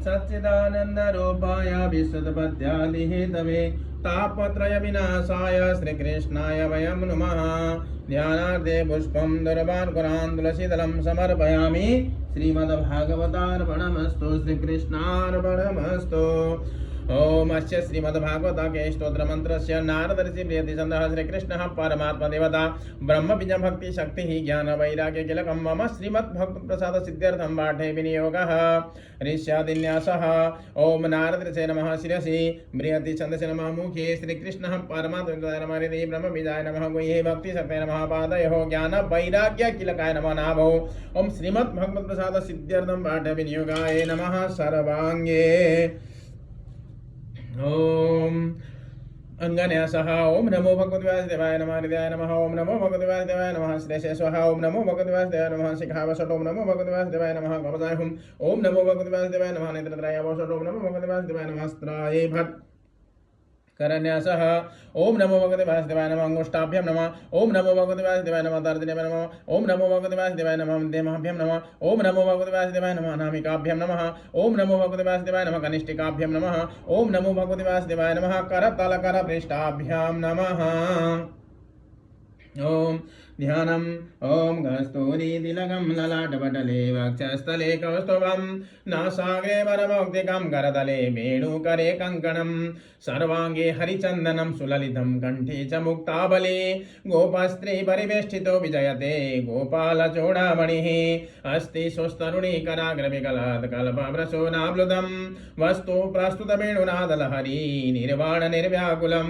सच्चिदानन्दरूपाय विशुद्धपद्यादिहेतवे तापत्रय विनाशाय श्रीकृष्णाय वयं नमः। ध्यानार्थे पुष्पं दुर्वान् तुलसीदलं समर्पयामि। श्रीमद्भागवतार्पणमस्तु। श्रीकृष्णार्पणमस्तु। ओम अस्य श्रीमद्भागवते स्तोत्रमन्त्रस्य नारदर्षि प्रियति छन्दः। श्रीकृष्णः परमात्मा देवता ब्रह्म बीज भक्ति शक्ति ज्ञान वैराग्य किलकं मम श्रीमद्भक्तप्रसाद सिद्ध्यर्थं पाठे विनियोगः ऋष्यादिन्यासः। ओम नारदर्षे नमः शिरसि प्रियति छन्दसे नमः मुखे। श्रीकृष्णः परमात्मा नमः हृदये ब्रह्म बीजाय नमः गुह्ये भक्ति शक्तये नमः पादयोः ज्ञान वैराग्य किलकाय नमः नाभौ। ओम श्रीमद्भक्तप्रसाद सिद्ध्यर्थं पाठे विनियोगाय नमः सर्वाङ्गे। ओम अंगन्यासः। ओम नमो भगवते वासुदेवाय नमः हृदयाय नमः। ओम नमो भगवते वासुदेवाय नमः श्रेष्ठे स्वाहा। ओम नमो भगवते वासुदेवाय नमः शिखावसट। ओम नमो भगवते वासुदेवाय नमः कवचाय हुम। ओम नमो भगवते वासुदेवाय नमः नेत्रत्रयाय वसट। ओम नमो भगवते वासुदेवाय नमः अस्त्राय भट्ट करन्यासः। ओम नमो भगवते वासुदेवाय नमः अंगुष्ठाभ्यां नमः। ओम नमो भगवते वासुदेवाय नमः तर्जनीभ्यां नमः। ओम नमो भगवते वासुदेवाय नमः मध्यमाभ्यां नमः। ओम नमो भगवते वासुदेवाय नमः अनामिकाभ्यां नमः। ओम नमो भगवते वासुदेवाय नमः कनिष्ठिकाभ्यां नमः। ओम नमो भगवते वासुदेवाय नमः करतलकरपृष्ठाभ्यां नमः। ओम ध्यानम्। ओम कस्तूरीतिलकं ललाटपटले वक्षस्थले कौस्तुभं नासाग्रे वरमौक्तिकं करतले वेणुकरे कङ्कणं सर्वाङ्गे हरिचन्दनं सुललितं कण्ठे च मुक्ताबले गोपस्त्री परिवेष्टितो विजयते गोपालचूडामणिः अस्ति सुस्तरुणी कराग्रविकलात् कल्पवृषोनाप्लुतं वस्तु प्रस्तुतवेणुनादलहरी निर्वाण निर्व्याकुलं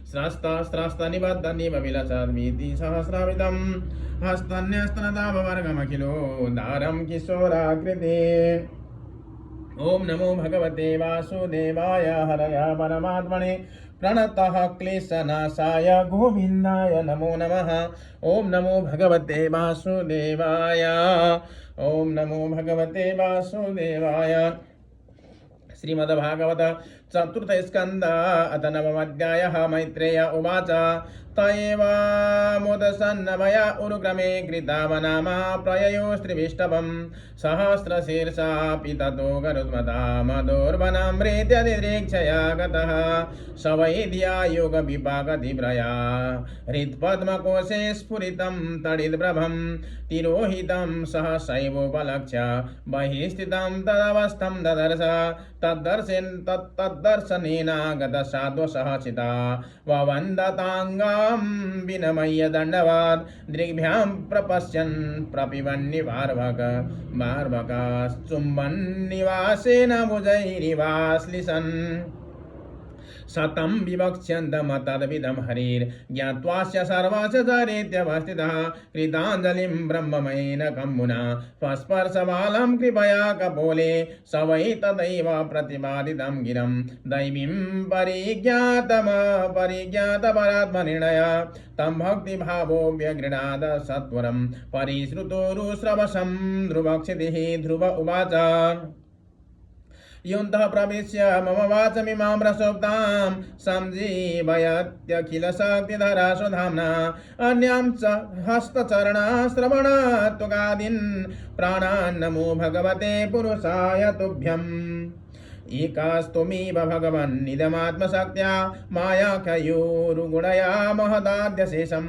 स्रस्तनिबद्धनिबविलसद्मीति सहस्रावितं हस्तन्यस्तनदाभवर्गमखिलो दारं किशोराकृते। ओम नमो भगवते वासुदेवाय हरया परमात्मने प्रणतः क्लेशनाशाय गोविन्दाय नमो नमः। ओम नमो भगवते वासुदेवाय। ओम नमो भगवते वासुदेवाय। श्रीमद्भागवत चतुर्थ स्कंद अथ नवमोऽध्यायः। मैत्रेय उवाच तयेवामुदसन्नवया उरुक्रमे कृतावनामा प्रययोस्त्रिविष्टभं सहस्रशीर्षापि ततो गरुत्मता मधुर्वनमृत्यदिदृक्षया गतः स वै धिया योगविपाकधिप्रया हृत्पद्मकोशे स्फुरितं तडिद्प्रभं तिरोहितं सहसैवोपलक्ष्य बहिः स्थितं तदवस्थं ददर्श तद्दर्शनेन गतसाध्वसहसिता ववन्दताङ्गां विनमय्य दण्डवात् दृग्भ्यां प्रपश्यन् प्रपिबन्निवार्भकाश्चुम्बन्निवासेन भुजैरिवाश्लिषन् सतं विवक्ष्यन्तमतद्विदं हरिर्ज्ञात्वास्य सर्वस्य चरित्यवस्थितः कृताञ्जलिं ब्रह्ममयेन कम्मुना स्पर्शबालं कृपया कपोले स वै तदैव प्रतिपादितं गिरं दैवीं परिज्ञातपरात्मनिर्णय तं भक्तिभावो व्यगृणाद सत्वरं परिश्रुतोरुश्रवशं ध्रुवक्षितिः ध्रुव उवाच योऽन्तः प्रविश्य मम वाचमिमां प्रसुप्तां सञ्जीवयत्यखिलशक्तिधरा सुधाम्ना अन्यां च हस्तचरणाश्रवणात्वगादीन् प्राणान् नमो भगवते पुरुषाय तुभ्यम् एकास्त्वमेव भगवन्निदमात्मशक्त्या मायाख्ययोरुगुणया महदाद्यशेषं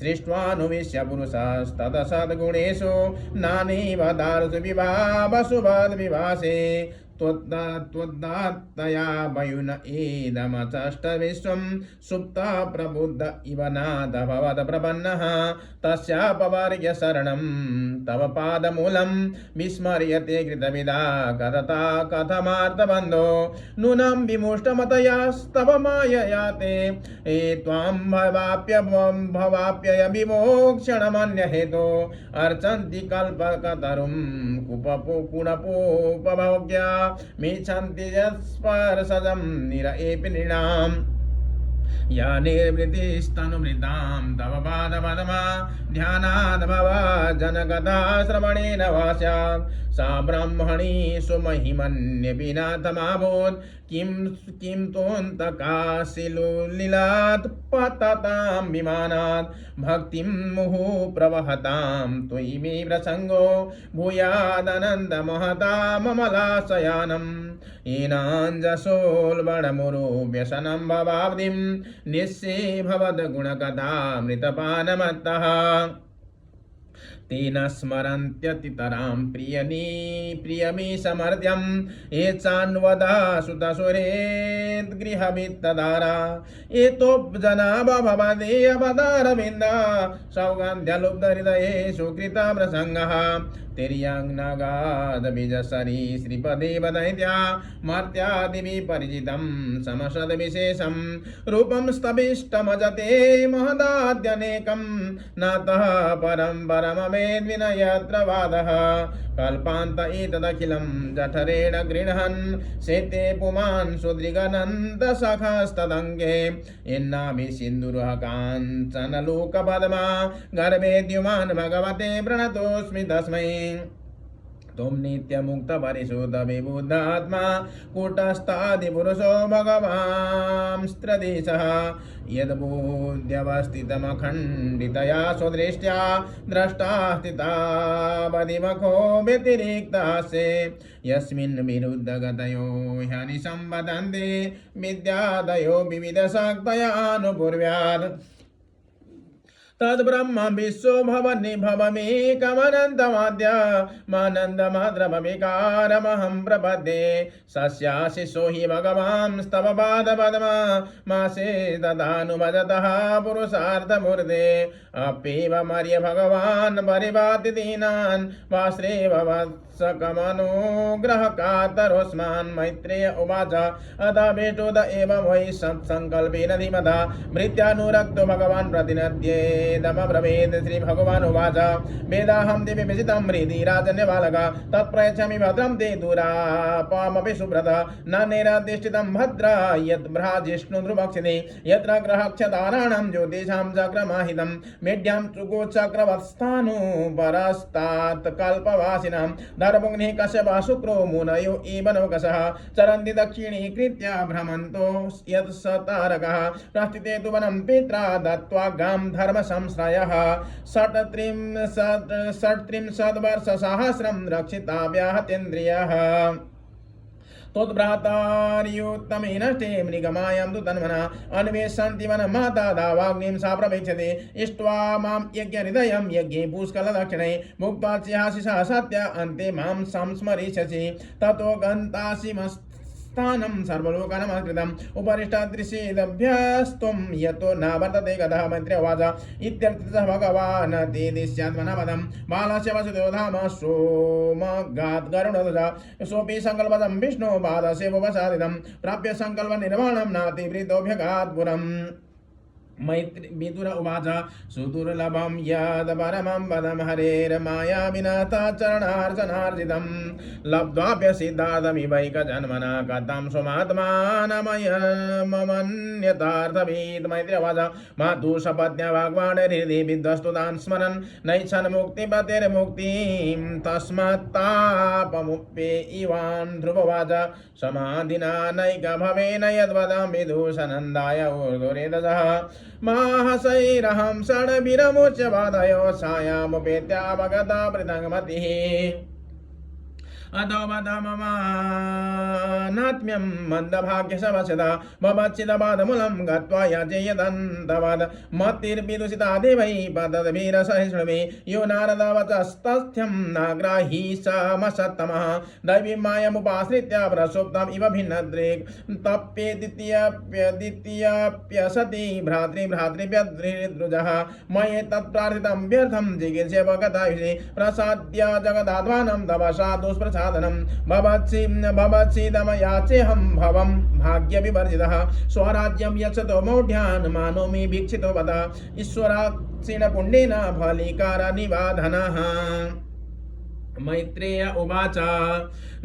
सृष्ट्वानुविश्य पुरुषस्ततः सद्गुणेषु नानैव दारुषु विभावसुभद्विभासे त्वद्दात्तया वयुन एदमचष्टविश्वं सुप्ता प्रबुद्ध इव नादभवत् प्रपन्नः तस्यापवर्ग्य शरणं तव पादमूलं विस्मर्यते कृतविदा कथता कथमार्तबन्धो नूनं विमुष्टमतयास्तव मायया ते त्वां भवाप्यय विमोक्षणमन्यहेतो अर्चन्ति कल्पकतरुं कुणपोपभोग्या मेच्छन्ति यत्स्पर्शजं निरएपि नृणाम् या निर्वृतिस्तनुमृतां तव पादपद्मा ध्यानाद् भव जनकथा श्रवणेन वा स्यात् सा ब्रह्मणि सुमहिमन्यपि नाथमाभूत् किं त्वन्तकाशिलुलीलात् पततां विमानात् भक्तिं मुहुः प्रवहतां त्वयि मे प्रसङ्गो भूयादनन्दमहताममलाशयानं येनाञ्जसोल्बणमुरुव्यसनं भवाब्धिं निस्से भवद्गुणकथामृतपानमत्तः तेन स्मरन्त्यतितरां प्रियमी समर्द्यं ये चान्वदा सुतसुरेद्गृहवित्तदारा एतोपजना भवदेयपदारविन्दा सौगन्ध्यलुब्धहृदये सुकृता प्रसङ्गः तिर्यङ्नगादबीजसरी श्रीपदेव दैत्या मर्त्यादिभिः परिचितं समसद्विशेषं रूपं स्तभिष्टमजते महदाद्यनेकं नातः परं परमवेद्विनयत्र वादः कल्पान्त एतदखिलं जठरेण गृह्णन् शेते पुमान् सुदृगनन्दसखस्तदङ्गे यन्नाभिसिन्दुरः काञ्चनलोकपद्मा गर्भेद्युमान् भगवते प्रणतोऽस्मि तस्मै तुम नित्यमुक्त परिशुद्ध विबुद्धात्मा कूटस्थादिपुरुषो भगवांस्त्रदेशः यद्बुद्ध्यवस्थितमखण्डितया स्वदृष्ट्या द्रष्टा स्थितावधिमखो व्यतिरिक्तास्य यस्मिन् विरुद्धगतयो ह्यनिसम्वदन्ते विद्यादयो विविधशक्तयानुपूर्व्यात् तद्ब्रह्म विश्वो भवनिभवमेकमनन्तमाद्य मानन्दमाद्रमविकारमहं प्रपद्ये सस्याशिषो हि भगवांस्तव पादपद्मा मासे तदानुभजतः पुरुषार्थमूर्ते अप्येव मर्य भगवान् परिभाति दीनान् वाश्रेव सकमनुग्रहकातरोऽस्मान् मैत्रेय उवाच अतवेष्टोद एवं वै सत्सङ्कल्पेन धीमता भृत्यानुरक्तो भगवान् प्रतिनद्येदमब्रवीत् श्रीभगवान् उवाच वेदाहं दिवि विजितं हृदि राजन्यबालक तत्प्रयच्छामि भद्रं ते दुरापामपि सुब्रत न निरधिष्ठितं भद्र यद्भ्राजिष्णु ध्रुवक्षिते यत्र ग्रहक्षताराणां ज्योतिषां चक्रमाहितं मेढ्यां चुगोचक्रवस्थानुपरस्तात् कल्पवासिनां धर्मुग्निः कश्यपः शुक्रो मुनयो एव नौकशः चरन्ति दक्षिणीकृत्य भ्रमन्तो यत्सतारकः प्रस्थिते तु वनं पित्रा दत्त्वा गां धर्मसंश्रयः षट्त्रिंशद्वर्षसहस्रं रक्षिताभ्यः हतेन्द्रियः तोद्भ्रातार्युत्तमेन ते मृगमायां तु तन्मना अन्वेषन्ति वनमाता दावाग्निं सा प्रवेक्षते इष्ट्वा मां यज्ञहृदयं यज्ञे पुष्कलदक्षिणे भुक्त्वा चिहासिषा सत्य अन्ते मां संस्मरिष्यसि ततो गन्तासि स्थानं सर्वलोकनमस्कृतम् उपरिष्टादृशेदभ्यस्त्वं यतो न वर्तते गतः मैत्रेय उवाच इत्यर्थतः भगवान् ते दिश्यात्मनपदं बालस्य वसुदेव धाम सोमगाद्गरुडध्वजा सोऽपि सङ्कल्पदं विष्णु पादसेवोपसादितं प्राप्य सङ्कल्पनिर्माणं नातिवृतोऽभ्यगात् पुरम् विदुर उवाच सुदुर्लभं यद् परमं पदं हरेर्माया विनताचरणार्चनार्जितं लब्ध्वाप्य सिद्धार्थमिवैकजन्मना कथं स्वमात्मानमयमन्यतार्थवित् मैत्रेय उवाच मातु सपत्न्या वाग्वान् हृदि विद्वस्तु तान् स्मरन् नैच्छन् मुक्तिपतेर्मुक्तिं तस्मात्तापमुप्ये इवान् ध्रुव उवाच समाधिना नैकभवेन यद्वदं विदुषनन्दाय ऊर्ध्वरेतसः माहसैरहं षड्भिरमुच्य बाधयो छायामुपेत्यावगता पृथङ्मतिः अतो वद ममानात्म्यं मन्दभाग्यशवशदा भवच्चिदपादमूलं गत्वा याचेयदन्तवद् मतिर्विदुषिता देवै पतद्भिरसहिष्णुभिः यो नारदवचस्तस्थ्यं नाग्राही समसत्तमः दैवीं मायमुपाश्रित्य प्रसुप्तम् इव भिन्नदृक् तप्येदित्यप्यसति भ्रातृभ्रातृभ्यद्रुजः मये तत्प्रार्थितं व्यर्थं जिगीर्ष्य भगतायुषि प्रसाद्य जगदाध्वानं तव साधुस्प्रसादनं भवत्सीदमयाचेऽहं भवं भाग्यविवर्जितः स्वराज्यं यच्छतो मौढ्यान् मानोमि भिक्षितो वद ईश्वराक्षिण पुण्येन फलीकार निवाधनः। मैत्रेय उवाच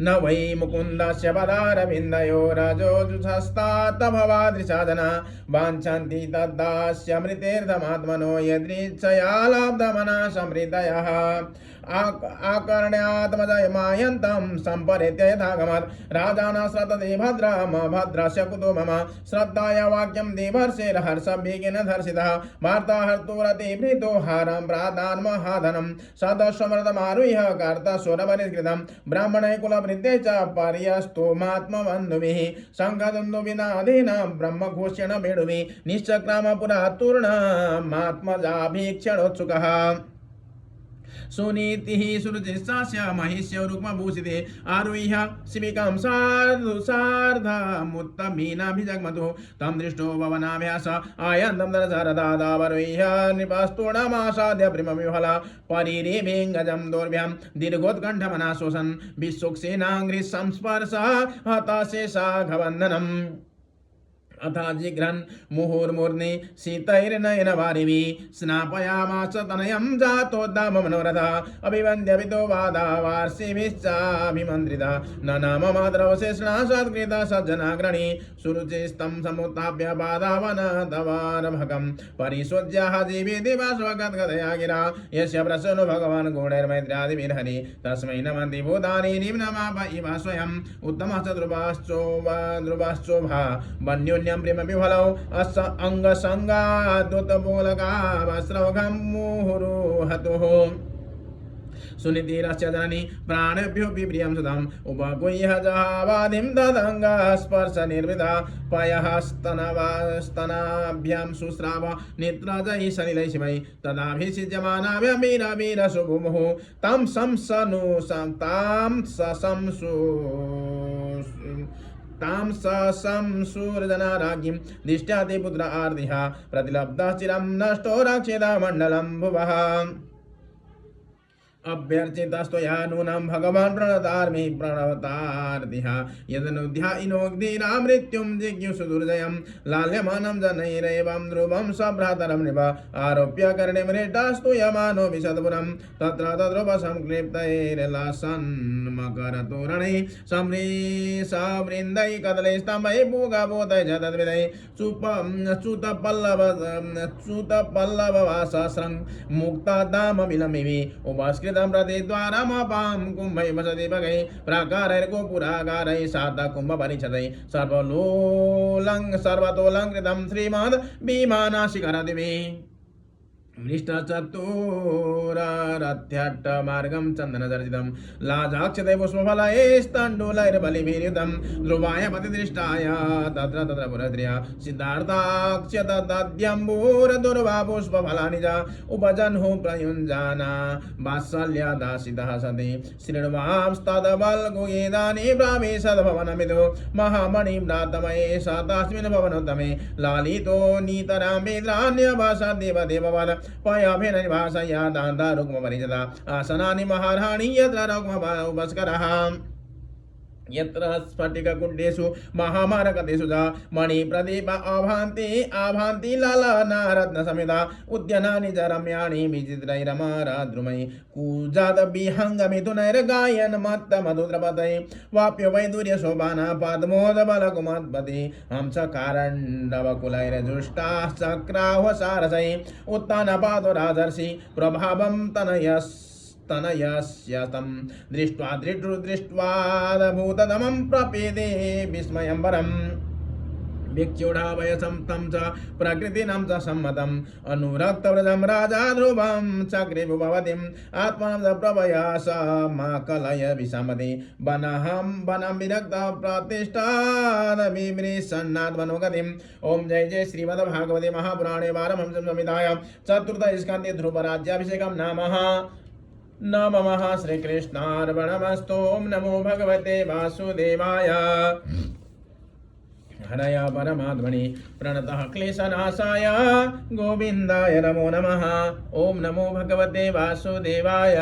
न वै मुकुन्दस्य पदारविन्दयो रजोजुषस्तात्तभवादृशादना वाञ्छन्ति तद्दास्यमृतेर्धमात्मनो यदृच्छया लब्धमना समृद्धयः आकर्ण्यात्मजयमायन्तं सम्परेत्य यथागमत् राजाना श्रद्धते भद्रस्य कुतो मम श्रद्धाया वाक्यं देवर्षेर्हर्षभिगेन धर्षितः वार्ताहर्तुरतिभृतो हारं प्रादान्महाधनं सदस्वमृतमारुह्य कर्तस्वरपरिष्कृतं ब्राह्मणे कुलवृद्धे च पर्यस्तोमात्मबन्धुभिः शङ्खदुन्दुभिनादेन ब्रह्मघोष्येण वेणुभिः निश्चक्राम पुरा तूर्णमात्मजाभीक्षणोत्सुकः सुनीतिः सुरुचिस्सास्य महिष्य रुक्मभूषिते आरुह्य शिबिकां सार्धमुत्तमीनाभिजग्मतु तं दृष्टो भवनाभ्यास आयन्तं दरसरदादावरुह्य नृपस्तूणमासाद्य प्रेमविह्वला परिरेवेङ्गजं दोर्भ्यां दीर्घोत्कण्ठमनाशोषन् विश्वक्सेनाङ्घ्रिसंस्पर्शः हताशेषाघवन्दनम् अथाजिघ्रन् मुहुर्मूर्ध्नि शीतैर्नयनवारिभिः स्नापयामास तनयं जातोद्दाममनोरथः अभिवन्द्यभितो वादावार्षिभिश्चाभिमन्त्रिता न नाम मातरवशेषणा सत्कृता सज्जनाग्रणी सुरुचिस्तं समुत्थाप्य पादावनतवारभगं परिशोज्याः जीविदिवास्वगद्गदया गिरा यस्य प्रसन्नो भगवान् गुणैर्मैत्र्यादिभिर्हरि तस्मै नमन्ति भूतानि निम्नमाप इव स्वयम् उत्तमः च ध्रुवाश्चोभा वन्यो प्रेम विफलौ अस अंगसंगादुतमूलकावस्रौघं मुहुरुहतुः सुनीतिरस्य जननी प्राणेभ्यो प्रियं सुतम् उपगुह्य जहावादिं तदङ्गस्पर्शनिर्वृता पयः स्तनाभ्यां शुश्राव नेत्रजैः सलिलैः शिवैः तदाभिषिच्यमानाभ्यमीरवीरशुभुमुः तं सशंसूर्जनाराज्ञीं दिष्ट्या ते पुत्र आर्दिः प्रतिलब्धः चिरं नष्टो रक्षेदा मण्डलं भुवः अभ्यर्चितस्तया नूनं भगवान् प्रणतार्मि प्रणवतार्तिः यदनुध्यायिनोग्धिरा मृत्युं जिज्ञुषु दुर्जयं लाल्यमानं जनैरेवं ध्रुवं सभ्रातरं नृप आरोप्य कर्णे मृष्टास्तु यमानो विशदपुरं तत्र तद्रुपसंक्लिप्तैर्लसन्मकरतोरणैः समृषवृन्दैः कदलैस्तम्भैः पूगभूतैः च तद्विदैः च्युतपल्लववासस्रं मुक्तादामविलम्बिभिः उपस्कृत प्रतिद्वारमपां कुम्भै वसति भगै प्राकारैर्गोपुरागारैः सार्धकुम्भपरिच्छदैः सर्वतोऽलङ्कृतं श्रीमद् भीमानाशिखरदिभिः मृष्टचतुररथ्यट्टमार्गं चन्दनचर्चितं लाजाक्षते पुष्पफलैस्तण्डुलैर्बलिभिर्युतं ध्रुवाय पतिदृष्टाय तत्र तत्र पुरस्त्रिया सिद्धार्थाक्षतद्यम्बूरदुर्वा पुष्पफलानि च उपजह्नुः प्रयुञ्जाना वात्सल्यादासितः सति श्रीर्वांस्तदबल्गुगीतानि प्रावेशद्भवनमिदो महामणिव्रातमये स तस्मिन् भवनोत्तमे लालितो नीतरां वेद्रान्यवसद्देवदेववद पयाभेन निभासया दान्ता रुक्मपरिजता आसनानि महाराणि यत्र रुक्मोपस्करः यत्र स्फटिककुण्डेषु महामारकतेषु च मणिप्रदीप आभान्ति ललनारत्नसमेता उद्यानानि च रम्याणि विचित्रैरमरद्रुमैः कूजातविहङ्गमिथुनैर्गायन्मत्तमधुद्रपतैः वाप्यो वैदूर्यशोभाना पद्मोदबलकुमद्पति हंसकारण्डवकुलैर्जुष्टाश्चक्राह्वसारसैः उत्तानपादो प्रभावं तनयस्य तं दृष्ट्वा दृष्ट्वादभूतदमं प्रपेदे विस्मयं वरम् भिक्षुढावयसं तं च प्रकृतिनं च सम्मतम् अनुरक्तव्रजं राजा ध्रुवं चक्रिभुभवतीम् आत्मनं च प्रभयास माकलय विसमति वनं विरक्त प्रतिष्ठादभिमृशन्नात्मनोगतिम् ओम जय जय श्रीमद्भागवते महापुराणे पारमहंस संहितायां चतुर्थस्कन्धे ध्रुवराज्याभिषेकं नामः नमः श्रीकृष्णार्पणमस्तु। ओम नमो भगवते वासुदेवाय हरय परमात्मने प्रणतः क्लेशनाशाय गोविन्दाय नमो नमः। ओम नमो भगवते वासुदेवाय।